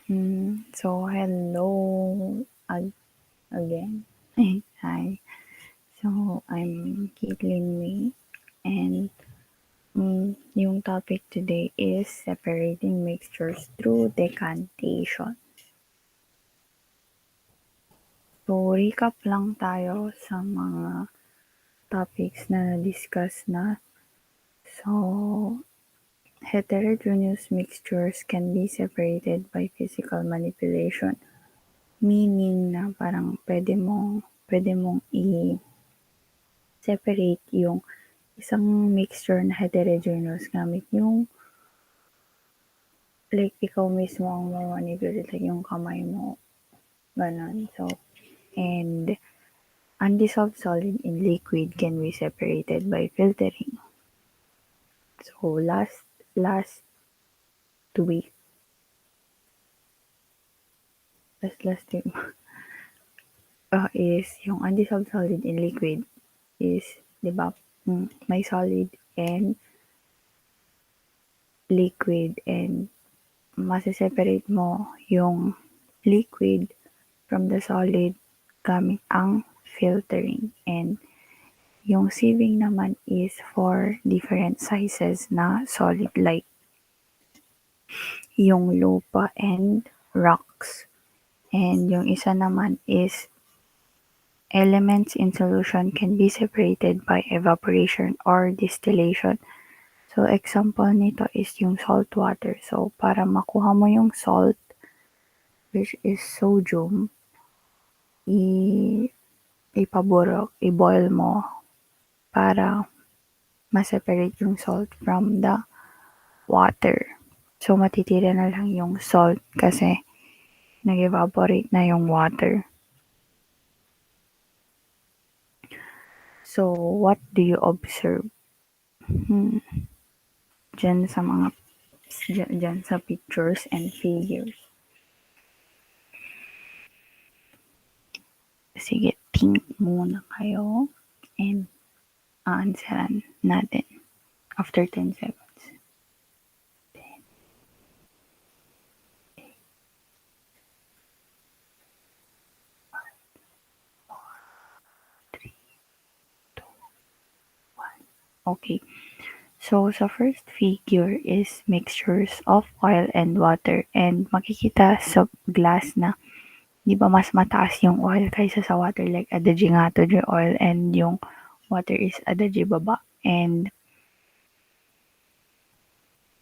So hello again. Hi. So I'm Caitlin May, and yung topic today is separating mixtures through decantation. So recap lang tayo sa mga topics na na-discuss na. So heterogeneous mixtures can be separated by physical manipulation, meaning na parang pwede mong i-separate yung isang mixture na heterogeneous gamit yung like ikaw mismo ang ma-manipulate like yung kamay mo, gano'n. So, and undissolved solid and liquid can be separated by filtering. So, last week, last week is yung undissolved solid and liquid is, di ba, may solid and liquid and mase-separate mo yung liquid from the solid gamit ang filtering, and yung sieving naman is for different sizes na solid like yung lupa and rocks, and yung isa naman is elements in solution can be separated by evaporation or distillation. So example nito is yung salt water. So para makuha mo yung salt, which is sodium, i i-boil mo para ma-separate yung salt from the water. So matitira na lang yung salt kasi nag-evaporate na yung water. So what do you observe dyan sa mga dyan sa pictures and figures? Sige, think muna kayo and answeran natin after 10 seconds. Okay. So, sa first figure is mixtures of oil and water, and makikita sa glass na 'di ba mas mataas yung oil kaysa sa water, like adagyo nga to the oil and yung water is adagyo baba, and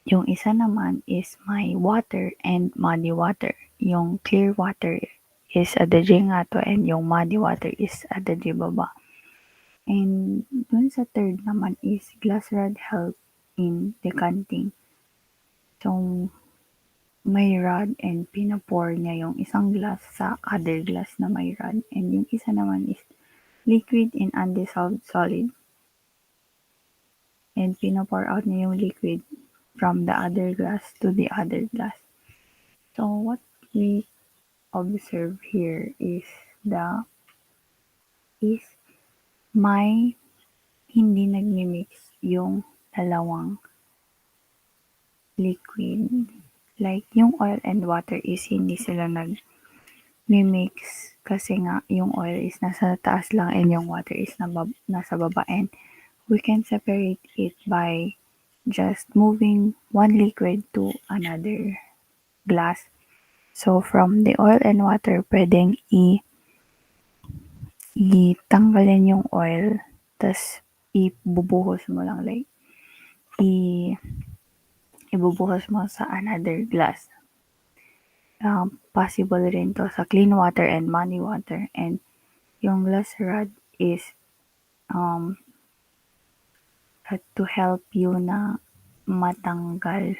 yung isa naman is may water and muddy water. Yung clear water is adagyo nga to and yung muddy water is adagyo baba. And dun sa third naman is glass rod help in decanting. So, may rod and pino-pour niya yung isang glass sa other glass na may rod. And yung isa naman is liquid and undissolved solid. And pino-pour out niya yung liquid from the other glass to the other glass. So, what we observe here is may hindi nagmi-mix yung dalawang liquid. Like, yung oil and water is hindi sila nag-mix kasi nga yung oil is nasa taas lang and yung water is nasa baba, and we can separate it by just moving one liquid to another glass. So, from the oil and water, pwedeng itanggalin yung oil, tas ibubuhos mo lang, like, ibubuhos mo sa another glass. Possible rin to sa clean water and muddy water, and yung glass rod is to help you na matanggal.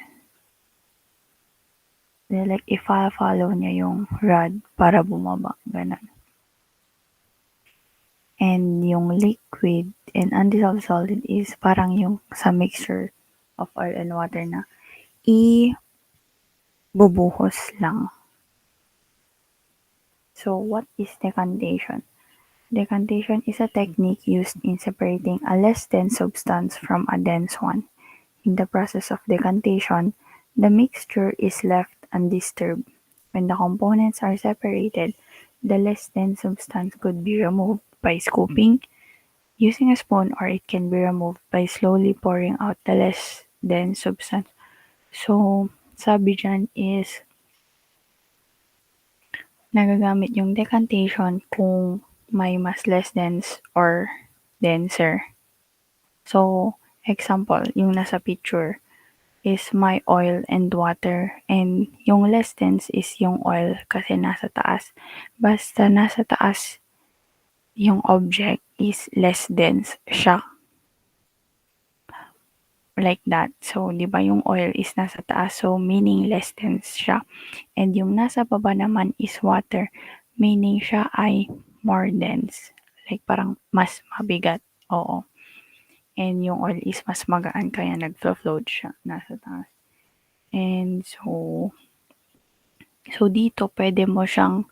Like, i-follow niya yung rod para bumaba, ganun. And yung liquid and undissolved solid is parang yung sa mixture of oil and water na ibubuhos lang. So, what is decantation? Decantation is a technique used in separating a less dense substance from a dense one. In the process of decantation, the mixture is left undisturbed. When the components are separated, the less dense substance could be removed by scooping using a spoon, or it can be removed by slowly pouring out the less dense substance. So, sabi dyan is nagagamit yung decantation kung may mas less dense or denser. So, example, yung nasa picture is my oil and water, and yung less dense is yung oil kasi nasa taas. Basta nasa taas yung object is less dense siya, like that. So, 'di ba yung oil is nasa taas, so meaning less dense siya. And yung nasa baba naman is water, meaning siya ay more dense. Like parang mas mabigat, oo. And yung oil is mas magaan kaya nagflo-float siya nasa taas. And so dito pwede mo siyang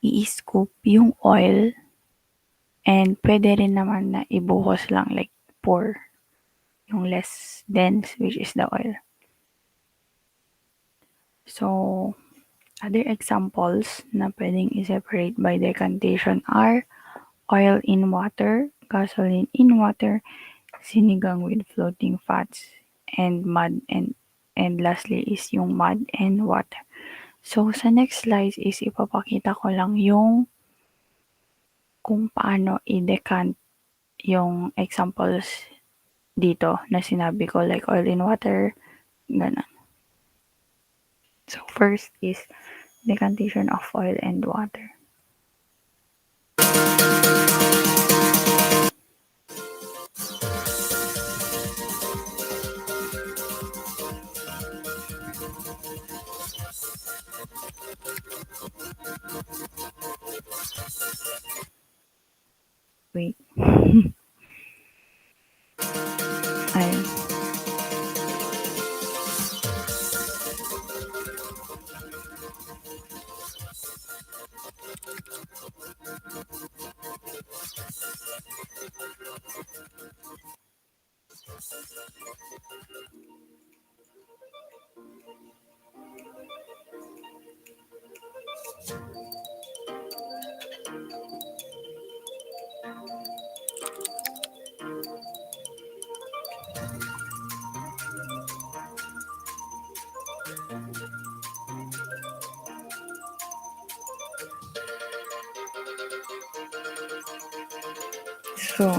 i-scoop yung oil, and pwede rin naman na ibuhos lang, like pour yung less dense, which is the oil. So, other examples na pwedeng i-separate by decantation are oil in water, gasoline in water, sinigang with floating fats, and mud, and lastly is yung mud and water. So, sa next slide is ipapakita ko lang yung kung paano i-decant yung examples dito na sinabi ko, like oil in water, ganun. So, first is decantation of oil and water. Wait. Ayun. So,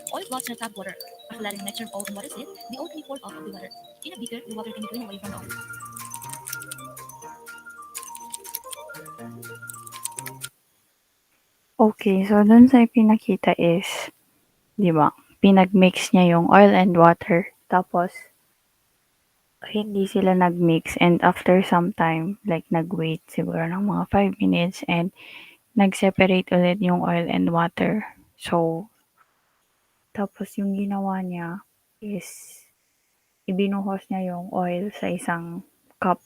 Oil floods in a tap water. After letting the mixture of oil and water sit, the oil can be poured off of the water. In a beaker, the water can be drained away from the oil. okay. So, dun sa ipinakita is, di ba, pinag-mix niya yung oil and water. Tapos, hindi sila nag-mix, and after some time, like nag-wait siguro ng mga 5 minutes, and nag-separate ulit yung oil and water. So, tapos yung ginawa niya is ibinuhos niya yung oil sa isang cup,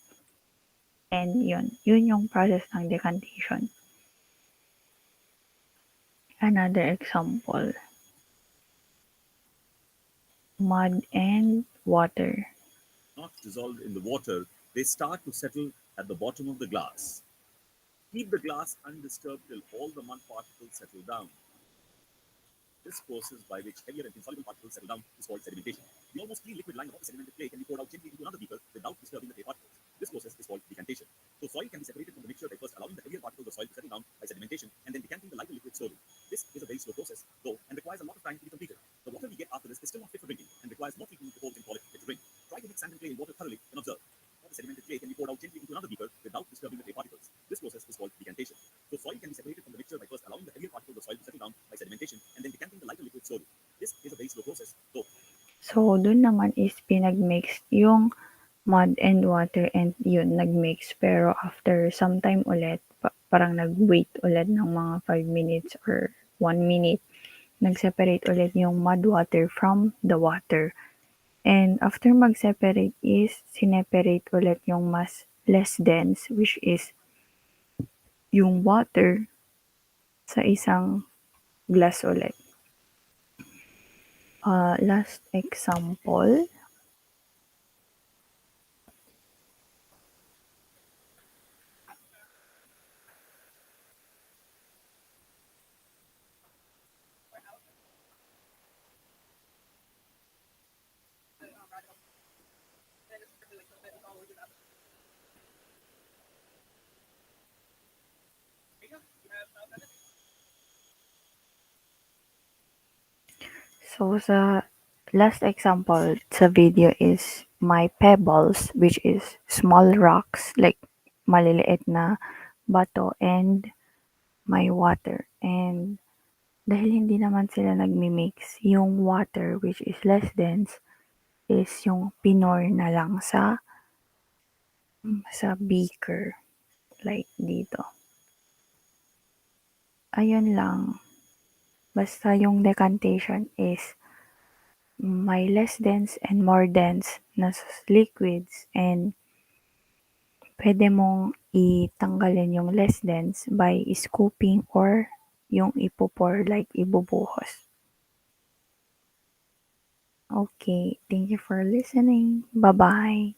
and yun yung process ng decantation. Another example, mud and water. Not dissolved in the water, they start to settle at the bottom of the glass. Keep the glass undisturbed till all the mud particles settle down. This process by which heavier and insoluble particles settle down is called sedimentation. The almost clean liquid lying above the sedimented clay can be poured out gently into another beaker without disturbing the clay particles. This process is called decantation. So soil can be separated from the mixture by first allowing the heavier particles of soil to settle down by sedimentation and then decanting the lighter liquid slowly. This is a very slow process, though, and requires a lot of time to be completed. The water we get after this is still not fit for drinking and requires more treatment before we can call it fit to drink. Try to mix sand and clay in water thoroughly and observe. The sedimented clay can be poured out gently into another beaker without disturbing the clay particles. This process is called decantation. So soil can be separated from the mixture by first allowing the heavier particles of soil to settle down by sedimentation and then decanting the lighter liquid slowly. This is a very slow process, though. So, dun naman is pinag-mix yung mud and water, and yun, nag-mix. Pero after some time ulit, parang nag-wait ulit ng mga 5 minutes or 1 minute, nag-separate ulit yung mud water from the water. And after mag-separate is sineperate ulit yung mas less dense, which is yung water sa isang glass ulit. Last example. So, sa last example sa video is my pebbles, which is small rocks, like maliliit na bato, and my water. And dahil hindi naman sila nagmi-mix, yung water, which is less dense, is yung pinor na lang sa beaker, like dito. Ayun lang. Basta yung decantation is may less dense and more dense na liquids, and pwede mong itanggalin yung less dense by scooping or yung ipo-pour, like ibubuhos. Okay, thank you for listening. Bye-bye.